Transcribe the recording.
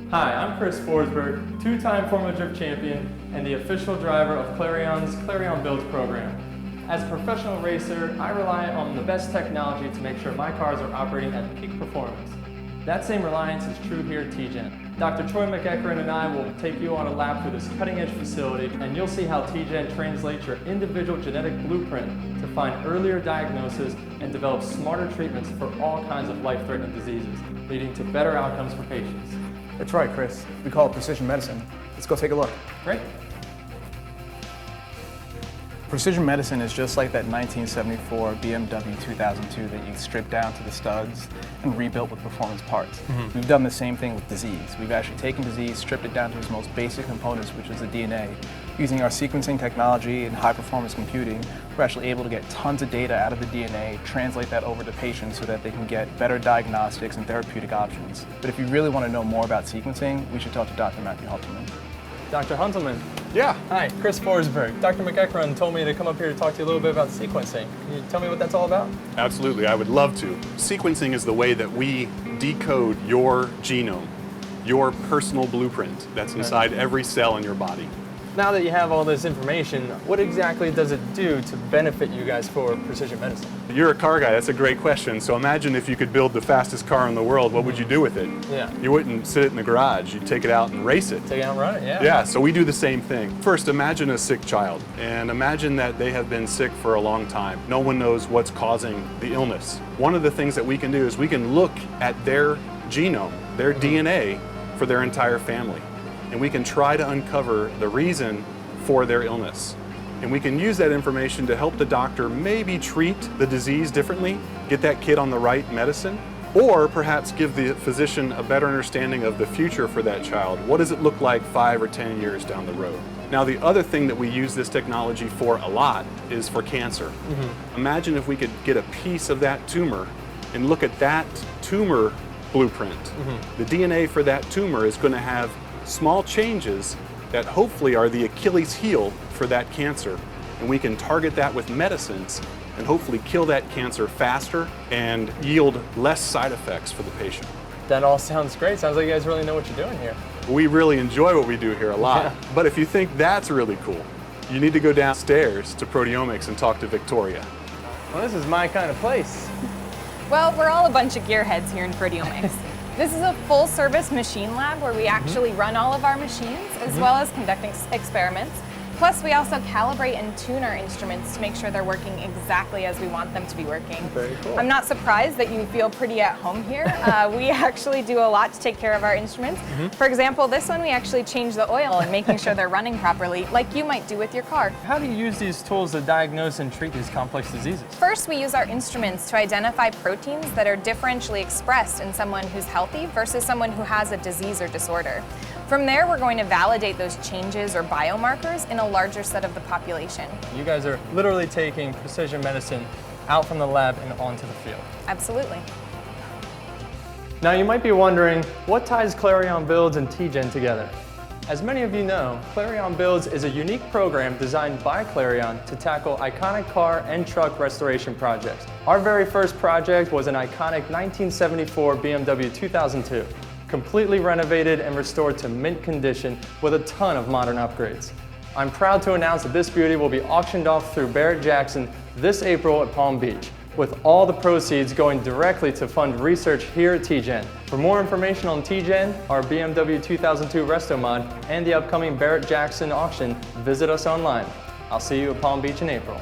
Hi, I'm Chris Forsberg, two-time Formula Drift champion and the official driver of Clarion's Clarion Builds program. As a professional racer, I rely on the best technology to make sure my cars are operating at peak performance. That same reliance is true here at TGen. Dr. Troy McEachran and I will take you on a lap through this cutting-edge facility, and you'll see how TGen translates your individual genetic blueprint to find earlier diagnosis and develop smarter treatments for all kinds of life-threatening diseases, leading to better outcomes for patients. That's right, Chris. We call it precision medicine. Let's go take a look. Great. Precision medicine is just like that 1974 BMW 2002 that you stripped down to the studs and rebuilt with performance parts. We've done the same thing with disease. We've actually taken disease, stripped it down to its most basic components, which is the DNA. Using our sequencing technology and high-performance computing, we're actually able to get tons of data out of the DNA, translate that over to patients so that they can get better diagnostics and therapeutic options. But if you really want to know more about sequencing, we should talk to Dr. Matthew Huntelman. Dr. Huntelman. Yeah. Hi, Chris Forsberg. Dr. McEachran told me to come up here to talk to you a little bit about sequencing. Can you tell me what that's all about? Absolutely, I would love to. Sequencing is the way that we decode your genome, your personal blueprint that's inside every cell in your body. Now that you have all this information, what exactly does it do to benefit you guys for precision medicine? You're a car guy, that's a great question. So imagine if you could build the fastest car in the world, what would you do with it? Yeah. You wouldn't sit it in the garage, you'd take it out and race it. Take it out and run it, yeah. Yeah, so we do the same thing. First, imagine a sick child, and imagine that they have been sick for a long time. No one knows what's causing the illness. One of the things that we can do is we can look at their genome, their DNA, for their entire family. And we can try to uncover the reason for their illness. And we can use that information to help the doctor maybe treat the disease differently, get that kid on the right medicine, or perhaps give the physician a better understanding of the future for that child. What does it look like 5 or 10 years down the road? Now, the other thing that we use this technology for a lot is for cancer. Imagine if we could get a piece of that tumor and look at that tumor blueprint. The DNA for that tumor is going to have small changes that hopefully are the Achilles heel for that cancer. And we can target that with medicines and hopefully kill that cancer faster and yield less side effects for the patient. That all sounds great. Sounds like you guys really know what you're doing here. We really enjoy what we do here a lot. Yeah. But if you think that's really cool, you need to go downstairs to proteomics and talk to Victoria. Well, this is my kind of place. Well, we're all a bunch of gearheads here in proteomics. This is a full-service machine lab where we actually run all of our machines as well as conducting experiments. Plus, we also calibrate and tune our instruments to make sure they're working exactly as we want them to be working. Very cool. I'm not surprised that you feel pretty at home here. We actually do a lot to take care of our instruments. For example, this one we actually change the oil and making sure they're running properly, like you might do with your car. How do you use these tools to diagnose and treat these complex diseases? First, we use our instruments to identify proteins that are differentially expressed in someone who's healthy versus someone who has a disease or disorder. From there, we're going to validate those changes or biomarkers in a larger set of the population. You guys are literally taking precision medicine out from the lab and onto the field. Absolutely. Now you might be wondering, what ties Clarion Builds and TGen together? As many of you know, Clarion Builds is a unique program designed by Clarion to tackle iconic car and truck restoration projects. Our very first project was an iconic 1974 BMW 2002. Completely renovated and restored to mint condition with a ton of modern upgrades. I'm proud to announce that this beauty will be auctioned off through Barrett-Jackson this April at Palm Beach, with all the proceeds going directly to fund research here at TGen. For more information on TGen, our BMW 2002 Resto Mod, and the upcoming Barrett-Jackson auction, visit us online. I'll see you at Palm Beach in April.